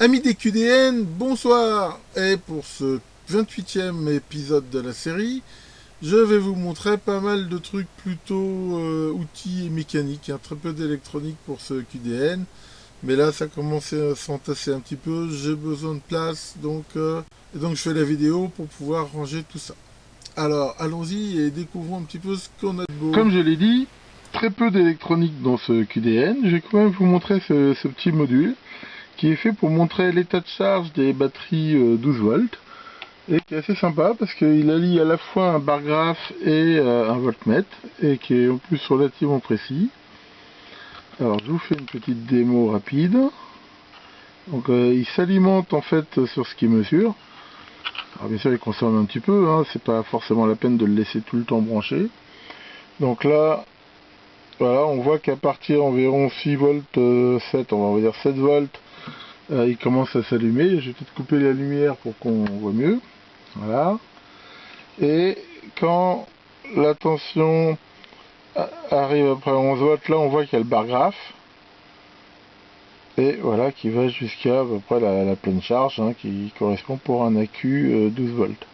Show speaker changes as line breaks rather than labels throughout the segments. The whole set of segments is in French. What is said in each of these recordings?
Amis des QDN, bonsoir. Et pour ce 28e épisode de la série, je vais vous montrer pas mal de trucs plutôt outils et mécaniques, très peu d'électronique pour ce QDN. Mais là, ça commence à s'entasser un petit peu, j'ai besoin de place, donc je fais la vidéo pour pouvoir ranger tout ça. Alors, allons-y et découvrons un petit peu ce qu'on a de beau. Comme je l'ai dit, très peu d'électronique dans ce QDN. Je vais quand même vous montrer ce petit module qui est fait pour montrer l'état de charge des batteries 12 volts et qui est assez sympa parce qu'il allie à la fois un bar graphe et un voltmètre et qui est en plus relativement précis. Alors je vous fais une petite démo rapide. Donc il s'alimente en fait sur ce qu'il mesure. Alors bien sûr il consomme un petit peu, c'est pas forcément la peine de le laisser tout le temps branché. Donc là voilà, on voit qu'à partir environ 6 volts 7, on va dire 7 volts, il commence à s'allumer. Je vais peut-être couper la lumière pour qu'on voit mieux. Voilà. Et quand la tension arrive après 11 volts, là on voit qu'il y a le bar graphe. Et voilà, qui va jusqu'à peu près la pleine charge, qui correspond pour un accu 12 volts.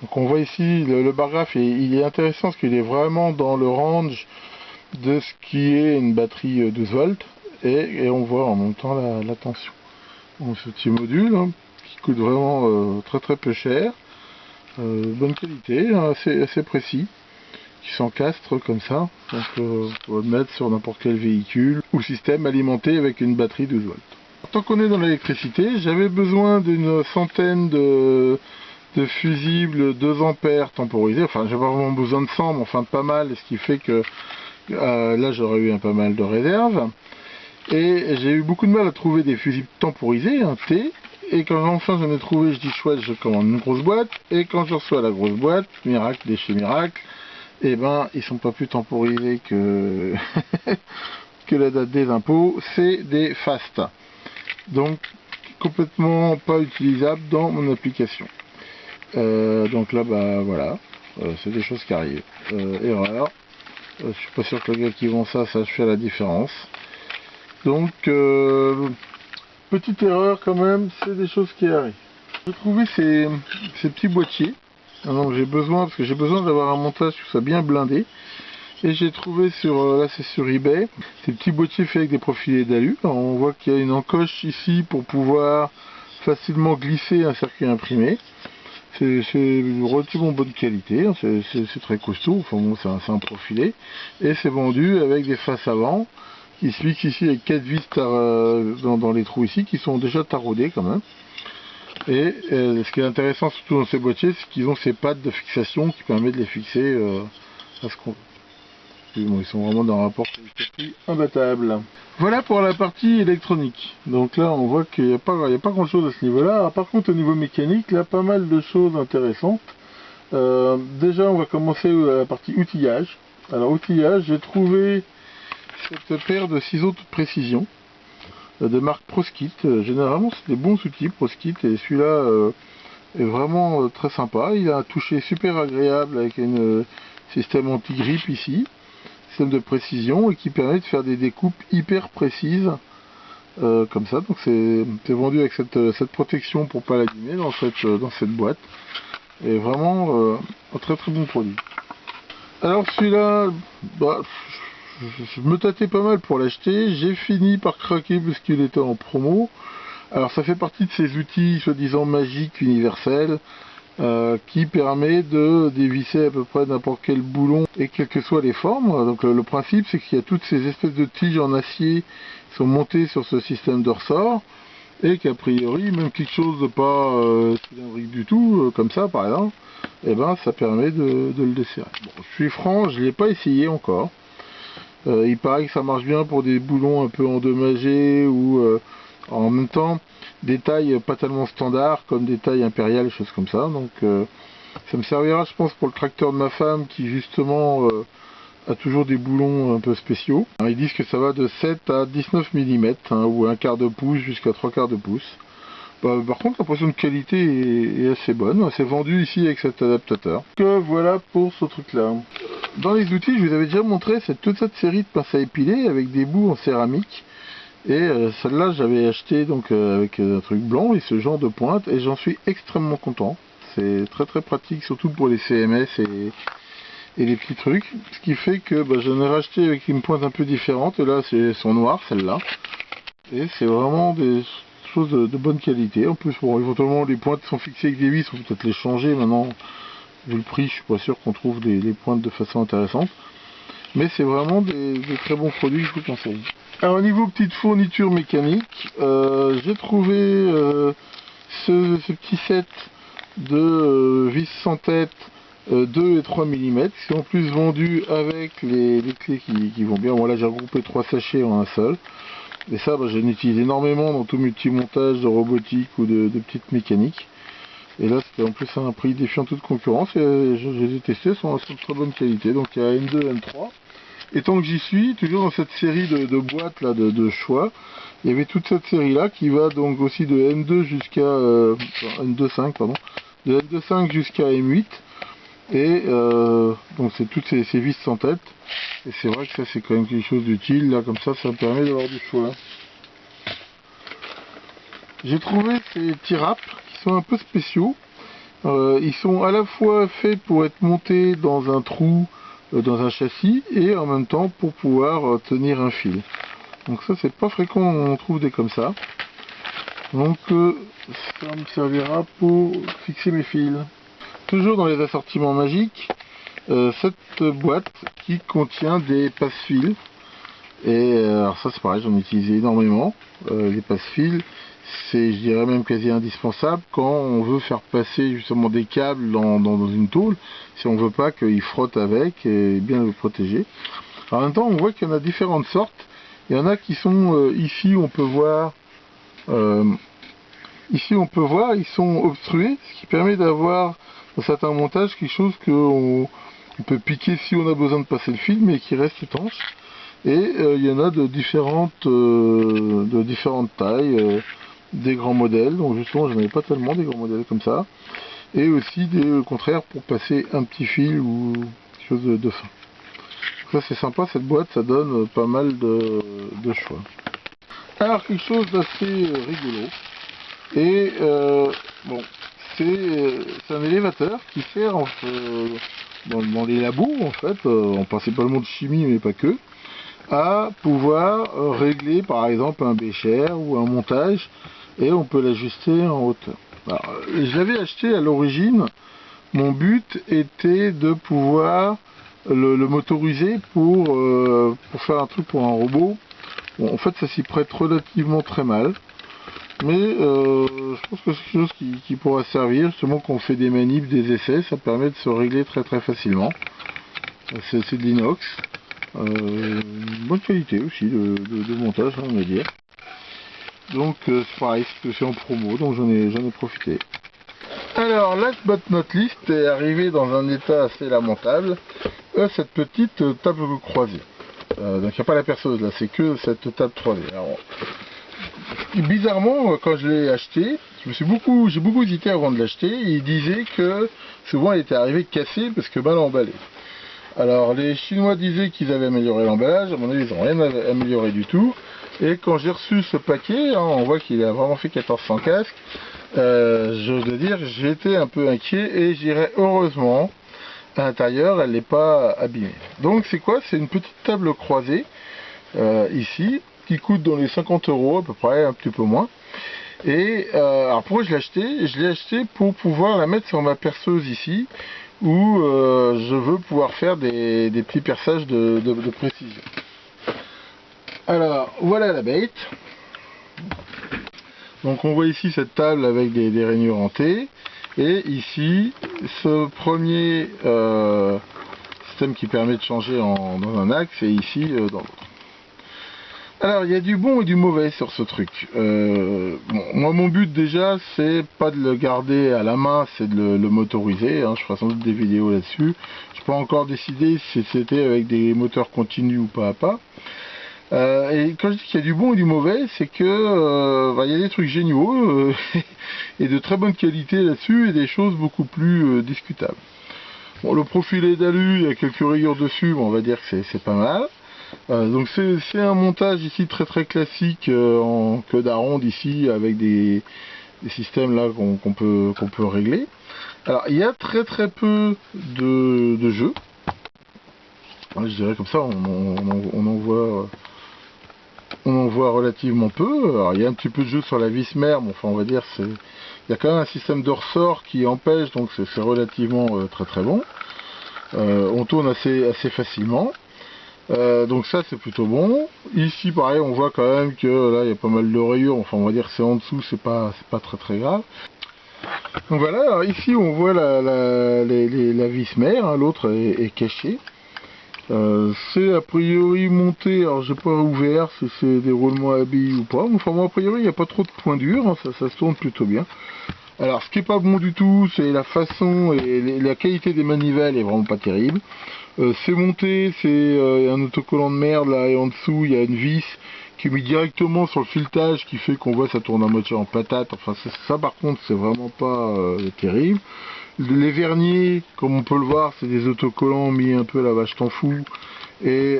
Donc on voit ici le bar graphe, il est intéressant parce qu'il est vraiment dans le range de ce qui est une batterie 12 volts. Et on voit en même temps la tension. Donc ce petit module qui coûte vraiment très peu cher, bonne qualité, assez précis, qui s'encastre comme ça, donc on peut le mettre sur n'importe quel véhicule ou système alimenté avec une batterie 12 volts. Tant qu'on est dans l'électricité, j'avais besoin d'une centaine de fusibles 2 ampères temporisés, enfin j'ai pas vraiment besoin de 100 mais enfin pas mal, ce qui fait que là j'aurais eu un pas mal de réserve. Et j'ai eu beaucoup de mal à trouver des fusibles temporisés, un T. Et quand enfin j'en ai trouvé, je dis chouette, je commande une grosse boîte. Et quand je reçois la grosse boîte, miracle de chez miracle, et ben ils sont pas plus temporisés que que la date des impôts. C'est des fast. Donc complètement pas utilisable dans mon application. Donc là bah voilà, c'est des choses qui arrivent. Erreur. Je suis pas sûr que le gars qui vend ça sache faire la différence. Donc, petite erreur quand même, c'est des choses qui arrivent. J'ai trouvé ces petits boîtiers. Donc j'ai besoin, parce que j'ai besoin d'avoir un montage qui soit bien blindé. Et j'ai trouvé là c'est sur eBay, ces petits boîtiers faits avec des profilés d'alu. On voit qu'il y a une encoche ici pour pouvoir facilement glisser un circuit imprimé. C'est relativement bonne qualité, c'est très costaud, enfin bon c'est un profilé. Et c'est vendu avec des faces avant. Il se fixe ici avec 4 vis dans les trous ici qui sont déjà taraudés quand même. Et ce qui est intéressant surtout dans ces boîtiers, c'est qu'ils ont ces pattes de fixation qui permettent de les fixer à ce qu'on veut. Bon, ils sont vraiment dans un rapport qualité-prix imbattable. Voilà pour la partie électronique. Donc là on voit qu'il n'y a pas grand chose à ce niveau là. Par contre au niveau mécanique, là pas mal de choses intéressantes. Déjà on va commencer à la partie outillage. Alors outillage, j'ai trouvé cette paire de ciseaux de précision de marque Proskit. Généralement c'est des bons outils Proskit et celui-là est vraiment très sympa. Il a un toucher super agréable avec un système anti-grippe ici, système de précision et qui permet de faire des découpes hyper précises comme ça. Donc c'est vendu avec cette protection pour pas l'abîmer dans cette boîte. Et vraiment un très bon produit. Alors celui-là, je me tâtais pas mal pour l'acheter, j'ai fini par craquer parce qu'il était en promo. Alors ça fait partie de ces outils soi-disant magiques universels qui permet de dévisser à peu près n'importe quel boulon et quelles que soient les formes. Donc le principe c'est qu'il y a toutes ces espèces de tiges en acier qui sont montées sur ce système de ressort et qu'a priori même quelque chose de pas cylindrique du tout, comme ça par exemple, et ben ça permet de le desserrer. Bon, je suis franc, je ne l'ai pas essayé encore. Il paraît que ça marche bien pour des boulons un peu endommagés ou en même temps des tailles pas tellement standards comme des tailles impériales, choses comme ça. Donc ça me servira je pense pour le tracteur de ma femme qui justement a toujours des boulons un peu spéciaux. Alors, ils disent que ça va de 7 à 19 mm ou un quart de pouce jusqu'à 3/4 de pouce. Par contre l'impression de qualité est assez bonne, c'est vendu ici avec cet adaptateur. Donc voilà pour ce truc là. Dans les outils je vous avais déjà montré toute cette série de pinces à épiler avec des bouts en céramique Et celle-là, j'avais acheté donc avec un truc blanc et ce genre de pointe, et j'en suis extrêmement content. C'est très très pratique, surtout pour les CMS et les petits trucs. Ce qui fait que j'en ai racheté avec une pointe un peu différente, et là c'est son noir, celle-là. Et c'est vraiment des choses de bonne qualité. En plus, bon, éventuellement les pointes sont fixées avec des vis, on peut peut-être les changer maintenant. Vu le prix, je suis pas sûr qu'on trouve les pointes de façon intéressante. Mais c'est vraiment des très bons produits que je vous conseille. Alors au niveau petite fourniture mécanique, j'ai trouvé ce petit set de vis sans tête 2 et 3 mm, qui sont en plus vendus avec les clés qui vont bien. Bon là j'ai regroupé 3 sachets en un seul. Et ça je l'utilise énormément dans tout multi-montage de robotique ou de petites mécaniques. Et là c'était en plus à un prix défiant toute concurrence, et je les ai testés, elles sont de très bonne qualité. Donc il y a N2, N3. Et tant que j'y suis, toujours dans cette série de boîtes là de choix, il y avait toute cette série là qui va donc aussi de N2 jusqu'à N2.5 pardon, de N2.5 jusqu'à M8. Et donc c'est toutes ces vis sans tête. Et c'est vrai que ça c'est quand même quelque chose d'utile, là comme ça me permet d'avoir du choix. J'ai trouvé ces tirapes qui sont un peu spéciaux. Ils sont à la fois faits pour être montés dans un trou dans un châssis, et en même temps pour pouvoir tenir un fil. Donc ça c'est pas fréquent, on trouve des comme ça. Donc ça me servira pour fixer mes fils. Toujours dans les assortiments magiques, cette boîte qui contient des passe-fils. Et alors ça c'est pareil, j'en ai utilisé énormément. Les passe-fils, c'est je dirais même quasi indispensable quand on veut faire passer justement des câbles dans une tôle, si on veut pas qu'il frotte avec, et bien le protéger. Alors, en même temps on voit qu'il y en a différentes sortes. Il y en a qui sont ici on peut voir ils sont obstrués, ce qui permet d'avoir dans certains montages quelque chose qu'on peut piquer si on a besoin de passer le fil, mais qui reste étanche. Et il y en a de différentes tailles, des grands modèles, donc justement j'en avais pas tellement des grands modèles comme ça, et aussi au contraire pour passer un petit fil ou quelque chose de fin. Donc ça c'est sympa, cette boîte, ça donne pas mal de choix. Alors quelque chose d'assez rigolo, et bon, c'est un élévateur qui sert dans les labos en fait, en principalement de chimie mais pas que, à pouvoir régler par exemple un bécher ou un montage, et on peut l'ajuster en hauteur. Alors, je l'avais acheté à l'origine, mon but était de pouvoir le motoriser pour faire un truc pour un robot. Bon, en fait ça s'y prête relativement très mal, mais je pense que c'est quelque chose qui pourra servir justement quand on fait des manips, des essais. Ça permet de se régler très très facilement. C'est de l'inox. Bonne qualité aussi de montage, on va dire. Donc c'est pareil, c'est en promo, donc j'en ai profité. Alors last but not least est arrivé dans un état assez lamentable, cette petite table croisée. Donc il n'y a pas la perceuse là, c'est que cette table croisée. Alors, bizarrement, quand je l'ai acheté, j'ai beaucoup hésité avant de l'acheter. Il disait que souvent elle était arrivée cassée parce que mal emballée. Alors les Chinois disaient qu'ils avaient amélioré l'emballage, à mon avis ils n'ont rien amélioré du tout. Et quand j'ai reçu ce paquet, on voit qu'il a vraiment fait 1400 casques, j'ose le dire, j'ai été un peu inquiet, et j'irai heureusement, à l'intérieur elle n'est pas abîmée. Donc c'est quoi? C'est une petite table croisée, ici, qui coûte dans les 50 € à peu près, un petit peu moins. Et alors pourquoi je l'ai acheté? Je l'ai acheté pour pouvoir la mettre sur ma perceuse ici, où je veux pouvoir faire des petits perçages de précision. Alors voilà la bête. Donc on voit ici cette table avec des rainures en T, et ici ce premier système qui permet de changer dans un axe, et ici dans l'autre. Alors il y a du bon et du mauvais sur ce truc. Bon, moi mon but déjà c'est pas de le garder à la main, c'est de le motoriser, hein. Je ferai sans doute des vidéos là-dessus. Je n'ai pas encore décidé si c'était avec des moteurs continus ou pas à pas. Et quand je dis qu'il y a du bon et du mauvais, c'est que il y a des trucs géniaux et de très bonne qualité là-dessus, et des choses beaucoup plus discutables. Bon, le profilet d'alu, il y a quelques rayures dessus, bon, on va dire que c'est pas mal. Donc c'est un montage ici très très classique en queue d'aronde ici avec des systèmes là qu'on peut régler. Alors il y a très très peu de jeux. Je dirais comme ça, on en voit relativement peu. Alors, il y a un petit peu de jeu sur la vis mère, mais enfin on va dire il y a quand même un système de ressort qui empêche, donc c'est relativement très très bon. On tourne assez facilement. Donc ça c'est plutôt bon. Ici pareil on voit quand même que là il y a pas mal de rayures, enfin on va dire que c'est en dessous, c'est pas très très grave. Donc voilà, alors ici on voit la vis mère, hein, l'autre est cachée. C'est a priori monté, alors j'ai pas ouvert si c'est des roulements à billes ou pas, mais enfin bon, a priori il n'y a pas trop de points durs, hein, ça se tourne plutôt bien. Alors ce qui est pas bon du tout, c'est la façon et la qualité des manivelles est vraiment pas terrible. C'est monté, c'est un autocollant de merde là, et en dessous il y a une vis qui est mise directement sur le filetage qui fait qu'on voit ça tourne à moitié en patate. Enfin ça par contre c'est vraiment pas terrible. Les verniers, comme on peut le voir, c'est des autocollants mis un peu à la vache t'en fous et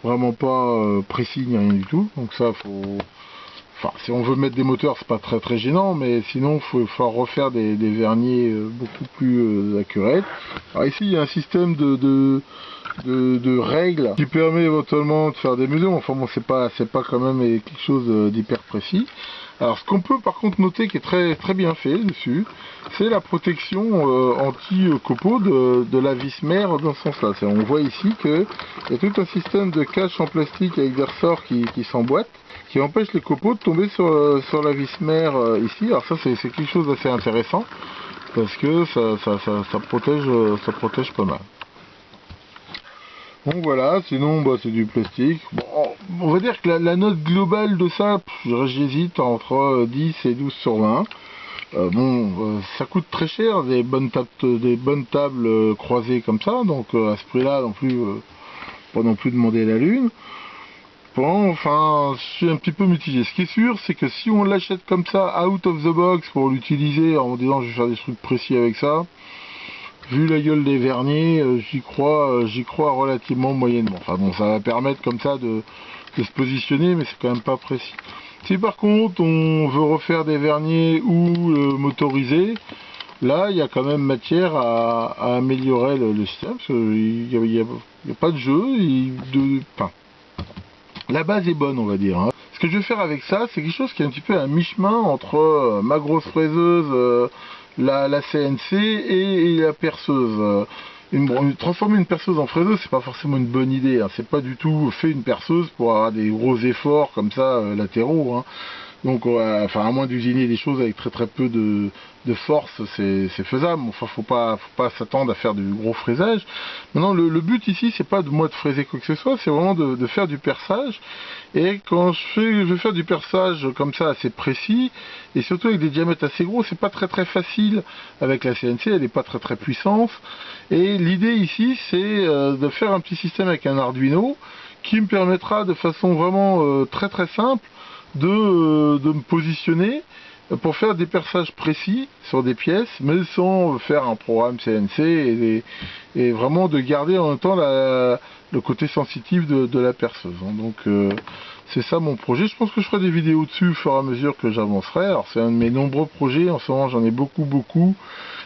vraiment pas précis ni rien du tout. Donc ça faut... Enfin, si on veut mettre des moteurs, c'est pas très très gênant, mais sinon, il faut refaire des verniers beaucoup plus accurés. Alors ici, il y a un système de règles qui permet éventuellement de faire des mesures. Enfin bon, c'est pas quand même quelque chose d'hyper précis. Alors, ce qu'on peut par contre noter qui est très très bien fait dessus, c'est la protection anti-copeaux de la vis mère dans ce sens-là. On voit ici qu'il y a tout un système de cache en plastique avec des ressorts qui s'emboîtent, qui empêche les copeaux de tomber sur la vis mère ici. Alors ça c'est quelque chose d'assez intéressant parce que ça protège pas mal. Bon voilà, sinon bah, c'est du plastique. Bon, on va dire que la note globale de ça, j'hésite entre 10 et 12 sur 20. Ça coûte très cher des bonnes tables croisées comme ça, donc à ce prix-là non plus, pas non plus demander la lune. Bon, enfin, je suis un petit peu mitigé. Ce qui est sûr, c'est que si on l'achète comme ça, out of the box, pour l'utiliser en disant je vais faire des trucs précis avec ça, vu la gueule des verniers, j'y crois relativement moyennement. Enfin bon, ça va permettre comme ça de se positionner, mais c'est quand même pas précis. Si par contre on veut refaire des verniers ou motoriser, là il y a quand même matière à améliorer le système, parce qu'il n'y a pas de jeu, la base est bonne on va dire. Hein. Ce que je vais faire avec ça, c'est quelque chose qui est un petit peu à mi-chemin entre ma grosse fraiseuse, la CNC et la perceuse. Transformer une perceuse en fraiseuse, c'est pas forcément une bonne idée. Hein. C'est pas du tout fait une perceuse pour avoir des gros efforts comme ça latéraux. Hein. Donc, enfin, à moins d'usiner des choses avec très très peu de force, c'est faisable. Enfin, faut pas s'attendre à faire du gros fraisage. Maintenant, le but ici, c'est pas de moi de fraiser quoi que ce soit, c'est vraiment de faire du perçage. Et quand je vais faire du perçage comme ça, assez précis, et surtout avec des diamètres assez gros, c'est pas très très facile avec la CNC, elle est pas très très puissante. Et l'idée ici, c'est de faire un petit système avec un Arduino qui me permettra de façon vraiment très très simple de me positionner pour faire des perçages précis sur des pièces, mais sans faire un programme CNC et vraiment de garder en même temps le côté sensitif de la perceuse. Hein. Donc c'est ça mon projet. Je pense que je ferai des vidéos dessus au fur et à mesure que j'avancerai. Alors c'est un de mes nombreux projets, en ce moment j'en ai beaucoup.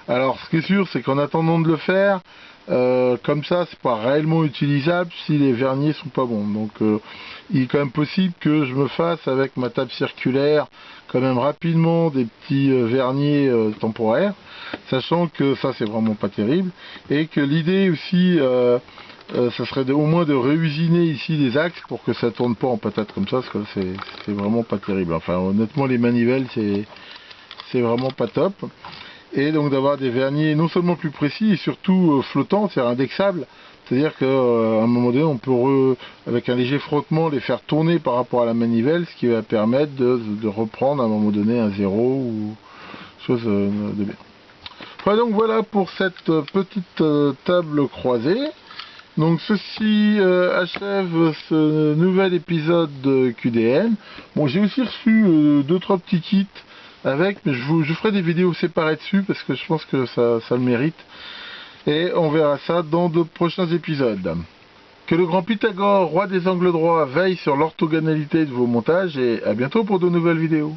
Alors ce qui est sûr, c'est qu'en attendant de le faire, comme ça c'est pas réellement utilisable si les verniers sont pas bons. Donc il est quand même possible que je me fasse avec ma table circulaire quand même rapidement des petits verniers temporaires, sachant que ça c'est vraiment pas terrible, et que l'idée aussi ça serait au moins de réusiner ici des axes pour que ça tourne pas en patate comme ça, parce que c'est vraiment pas terrible. Enfin honnêtement les manivelles c'est vraiment pas top. Et donc d'avoir des verniers non seulement plus précis et surtout flottants, c'est-à-dire indexables. C'est-à-dire qu'à un moment donné, on peut, avec un léger frottement, les faire tourner par rapport à la manivelle, ce qui va permettre de reprendre à un moment donné un zéro ou chose de bien. Enfin, donc voilà pour cette petite table croisée. Donc ceci achève ce nouvel épisode de QDM. Bon, j'ai aussi reçu 2-3 petits kits avec, mais je ferai des vidéos séparées dessus parce que je pense que ça le mérite. Et on verra ça dans de prochains épisodes. Que le grand Pythagore, roi des angles droits, veille sur l'orthogonalité de vos montages et à bientôt pour de nouvelles vidéos.